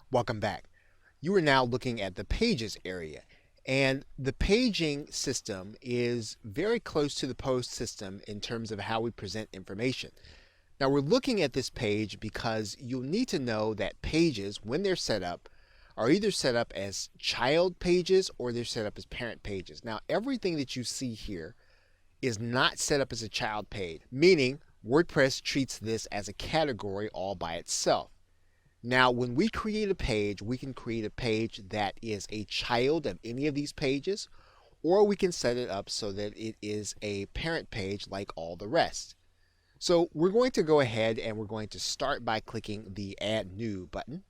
Welcome back. You are now looking at the pages area, and the paging system is very close to the post system in terms of how we present information. Now we're looking at this page because you'll need to know that pages, when they're set up, are either set up as child pages or they're set up as parent pages. Now everything that you see here is not set up as a child page, meaning WordPress treats this as a category all by itself. Now, when we create a page, we can create a page that is a child of any of these pages, or we can set it up so that it is a parent page like all the rest. So we're going to go ahead and we're going to start by clicking the Add New button.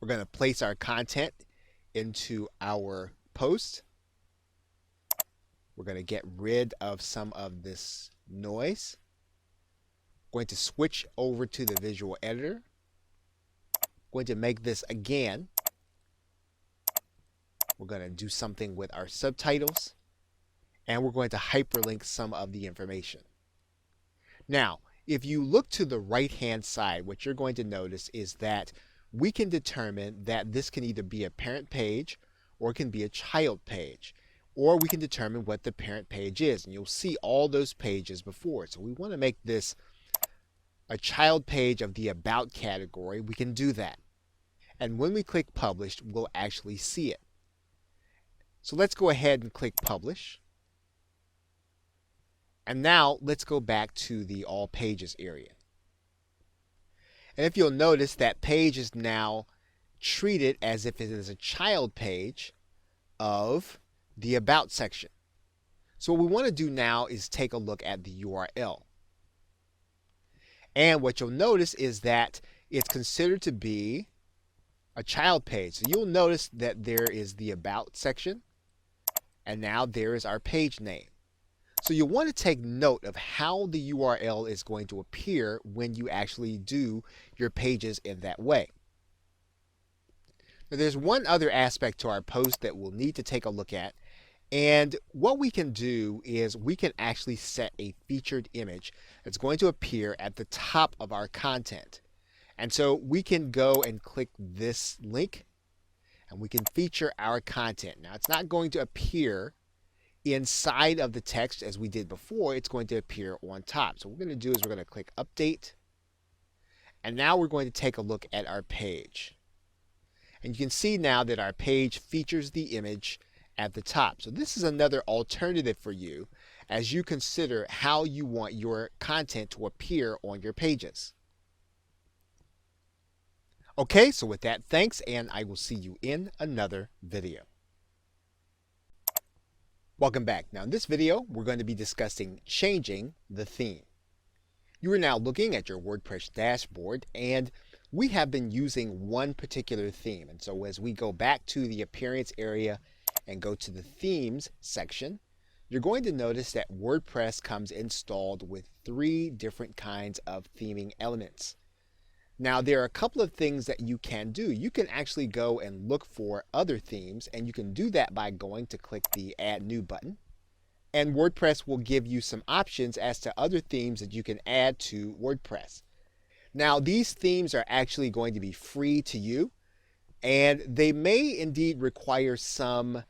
We're going to place our content into our post. We're going to get rid of some of this noise. Going to switch over to the visual editor. Going to make this again. We're going to do something with our subtitles, and we're going to hyperlink some of the information. Now, if you look to the right hand side, what you're going to notice is that we can determine that this can either be a parent page or it can be a child page, or we can determine what the parent page is, and you'll see all those pages before. So we want to make this a child page of the About category. We can do that. And when we click Publish, we'll actually see it. So let's go ahead and click Publish. And now let's go back to the All Pages area. And if you'll notice, that page is now treated as if it is a child page of the About section. So what we want to do now is take a look at the URL. And what you'll notice is that it's considered to be a child page. So you'll notice that there is the About section, and now there is our page name. So you'll want to take note of how the URL is going to appear when you actually do your pages in that way. Now there's one other aspect to our post that we'll need to take a look at. And what we can do is we can actually set a featured image that's going to appear at the top of our content. And so we can go and click this link and we can feature our content. Now it's not going to appear inside of the text as we did before. It's going to appear on top. So what we're going to do is we're going to click Update. And now we're going to take a look at our page. And you can see now that our page features the image at the top. So this is another alternative for you as you consider how you want your content to appear on your pages. Okay, so with that, thanks, and I will see you in another video. Welcome back. Now in this video, we're going to be discussing changing the theme. You are now looking at your WordPress dashboard, and we have been using one particular theme. And so as we go back to the Appearance area and go to the Themes section, you're going to notice that WordPress comes installed with 3 different kinds of theming elements. Now there are a couple of things that you can do. You can actually go and look for other themes, and you can do that by going to click the Add New button. And WordPress will give you some options as to other themes that you can add to WordPress. Now these themes are actually going to be free to you, and they may indeed require some,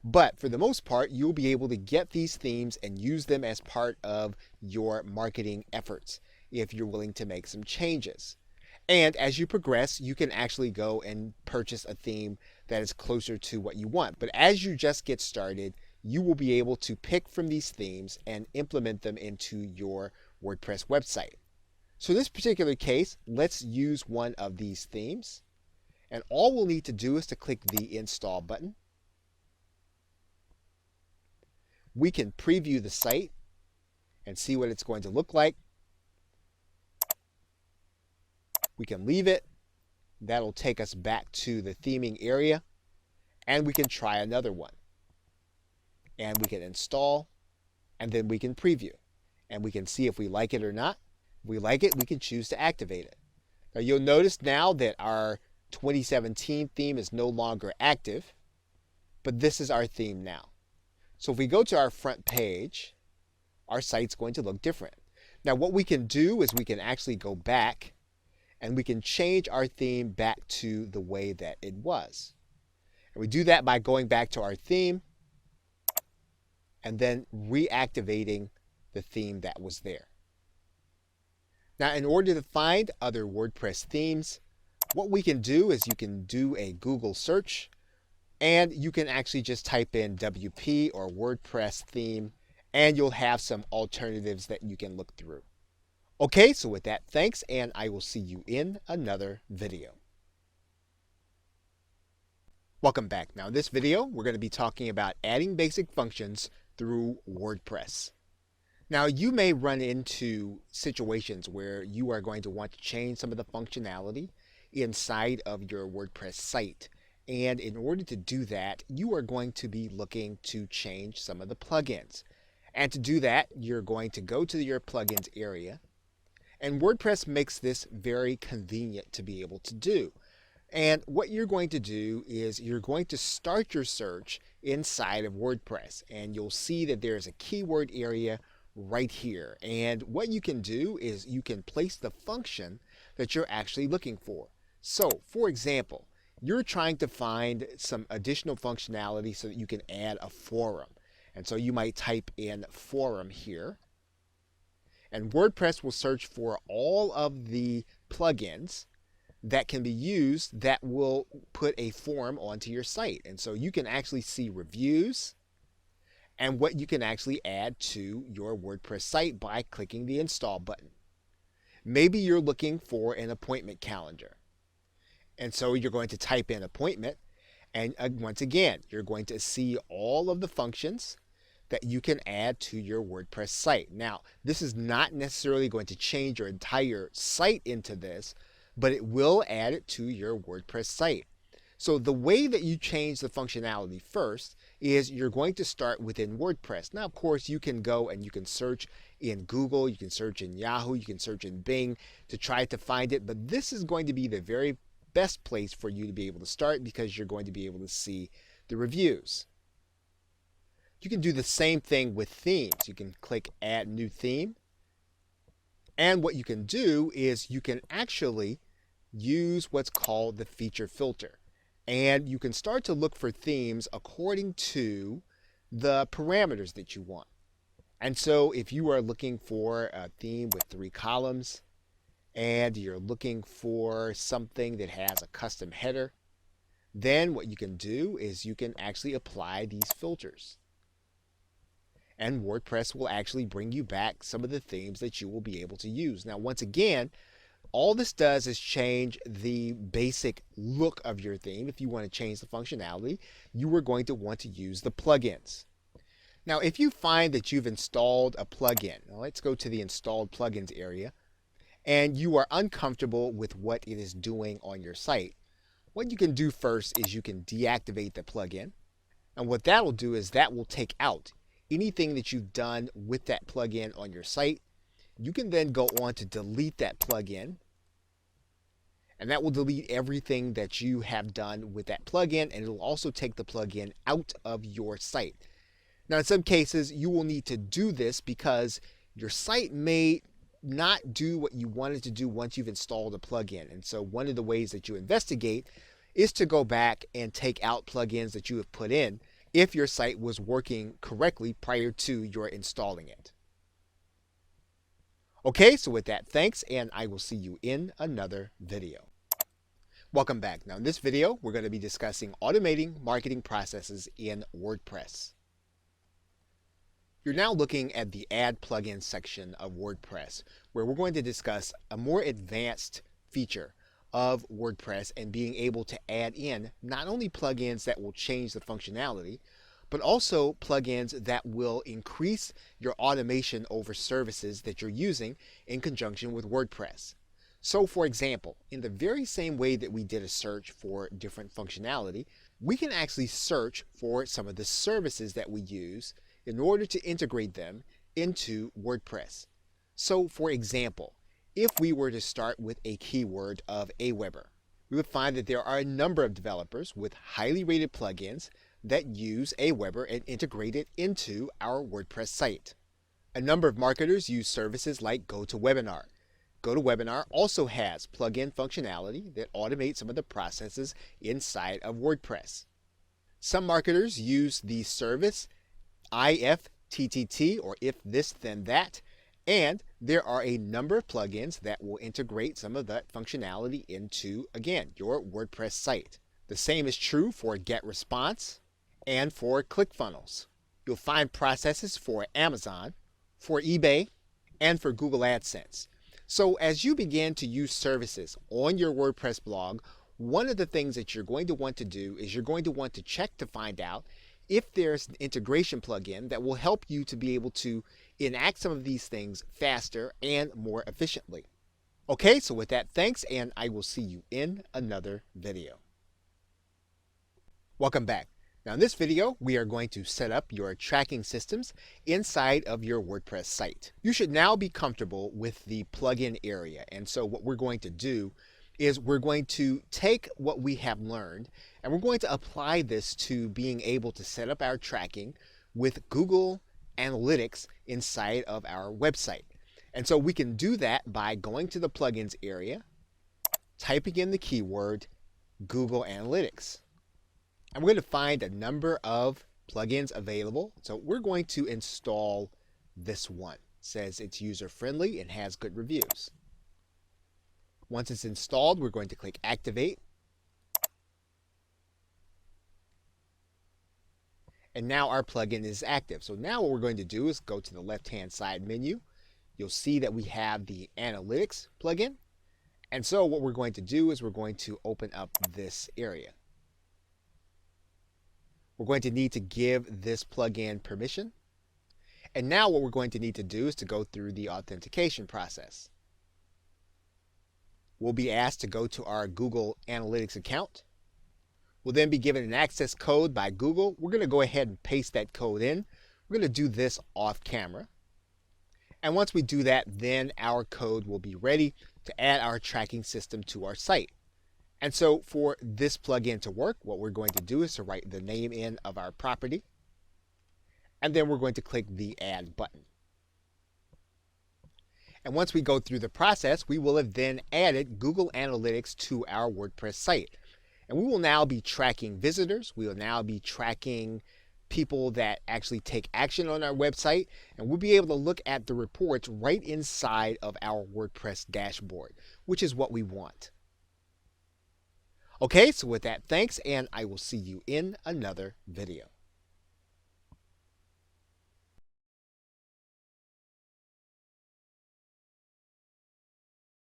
but for the most part, you'll be able to get these themes and use them as part of your marketing efforts if you're willing to make some changes. And as you progress, you can actually go and purchase a theme that is closer to what you want. But as you just get started, you will be able to pick from these themes and implement them into your WordPress website. So in this particular case, let's use one of these themes. And all we'll need to do is to click the Install button. We can preview the site and see what it's going to look like. We can leave it. That'll take us back to the theming area, and we can try another one. And we can install, and then we can preview. And we can see if we like it or not. If we like it, we can choose to activate it. Now you'll notice now that our 2017 theme is no longer active, but this is our theme now. So if we go to our front page, our site's going to look different. Now what we can do is we can actually go back and we can change our theme back to the way that it was. And we do that by going back to our theme and then reactivating the theme that was there. Now, in order to find other WordPress themes, what we can do is you can do a Google search, and you can actually just type in WP or WordPress theme, and you'll have some alternatives that you can look through. Okay, so with that, thanks, and I will see you in another video. Welcome back. Now in this video, we're going to be talking about adding basic functions through WordPress. Now you may run into situations where you are going to want to change some of the functionality inside of your WordPress site. And in order to do that, you are going to be looking to change some of the plugins. And to do that, you're going to go to your plugins area. And WordPress makes this very convenient to be able to do. And what you're going to do is you're going to start your search inside of WordPress. And you'll see that there's a keyword area right here. And what you can do is you can place the function that you're actually looking for. So, for example, you're trying to find some additional functionality so that you can add a forum. And so you might type in forum here. And WordPress will search for all of the plugins that can be used that will put a forum onto your site. And so you can actually see reviews and what you can actually add to your WordPress site by clicking the install button. Maybe you're looking for an appointment calendar. And so you're going to type in appointment, and once again, you're going to see all of the functions that you can add to your WordPress site. Now, this is not necessarily going to change your entire site into this, but it will add it to your WordPress site. So the way that you change the functionality first is you're going to start within WordPress. Now, of course, you can go and you can search in Google, you can search in Yahoo, you can search in Bing to try to find it, but this is going to be the very best place for you to be able to start because you're going to be able to see the reviews. You can do the same thing with themes. You can click Add New Theme. And what you can do is you can actually use what's called the feature filter. And you can start to look for themes according to the parameters that you want. And so if you are looking for a theme with 3 columns, and you're looking for something that has a custom header, then what you can do is you can actually apply these filters. And WordPress will actually bring you back some of the themes that you will be able to use. Now, once again, all this does is change the basic look of your theme. If you want to change the functionality, you are going to want to use the plugins. Now, if you find that you've installed a plugin, now let's go to the installed plugins area, and you are uncomfortable with what it is doing on your site, what you can do first is you can deactivate the plugin. And what that will do is that will take out anything that you've done with that plugin on your site. You can then go on to delete that plugin, and that will delete everything that you have done with that plugin, and it will also take the plugin out of your site. Now, in some cases, you will need to do this because your site may not do what you wanted to do once you've installed a plugin. And so one of the ways that you investigate is to go back and take out plugins that you have put in if your site was working correctly prior to your installing it. Okay, so with that, thanks, and I will see you in another video. Welcome back. Now in this video, we're going to be discussing automating marketing processes in WordPress. You're now looking at the Add Plugins section of WordPress, where we're going to discuss a more advanced feature of WordPress and being able to add in not only plugins that will change the functionality, but also plugins that will increase your automation over services that you're using in conjunction with WordPress. So for example, in the very same way that we did a search for different functionality, we can actually search for some of the services that we use in order to integrate them into WordPress. So for example, if we were to start with a keyword of Aweber, we would find that there are a number of developers with highly rated plugins that use Aweber and integrate it into our WordPress site. A number of marketers use services like GoToWebinar. GoToWebinar also has plugin functionality that automates some of the processes inside of WordPress. Some marketers use the service IFTTT, or if this then that, and there are a number of plugins that will integrate some of that functionality into, again, your WordPress site. The same is true for GetResponse and for ClickFunnels. You'll find processes for Amazon, for eBay, and for Google AdSense. So as you begin to use services on your WordPress blog, one of the things that you're going to want to do is you're going to want to check to find out if there's an integration plugin that will help you to be able to enact some of these things faster and more efficiently. Okay, so with that, thanks, and I will see you in another video. Welcome back. Now in this video, we are going to set up your tracking systems inside of your WordPress site. You should now be comfortable with the plugin area. And so what we're going to do is we're going to take what we have learned and we're going to apply this to being able to set up our tracking with Google Analytics inside of our website. And so we can do that by going to the plugins area, typing in the keyword Google Analytics. And we're going to find a number of plugins available. So we're going to install this one. It says it's user-friendly and has good reviews. Once it's installed, we're going to click Activate. And now our plugin is active. So now what we're going to do is go to the left-hand side menu. You'll see that we have the Analytics plugin. And so what we're going to do is we're going to open up this area. We're going to need to give this plugin permission. And now what we're going to need to do is to go through the authentication process. We'll be asked to go to our Google Analytics account. We'll then be given an access code by Google. We're going to go ahead and paste that code in. We're going to do this off camera. And once we do that, then our code will be ready to add our tracking system to our site. And so for this plugin to work, what we're going to do is to write the name in of our property. And then we're going to click the Add button. And once we go through the process, we will have then added Google Analytics to our WordPress site. And we will now be tracking visitors. We will now be tracking people that actually take action on our website. And we'll be able to look at the reports right inside of our WordPress dashboard, which is what we want. Okay, so with that, thanks, and I will see you in another video.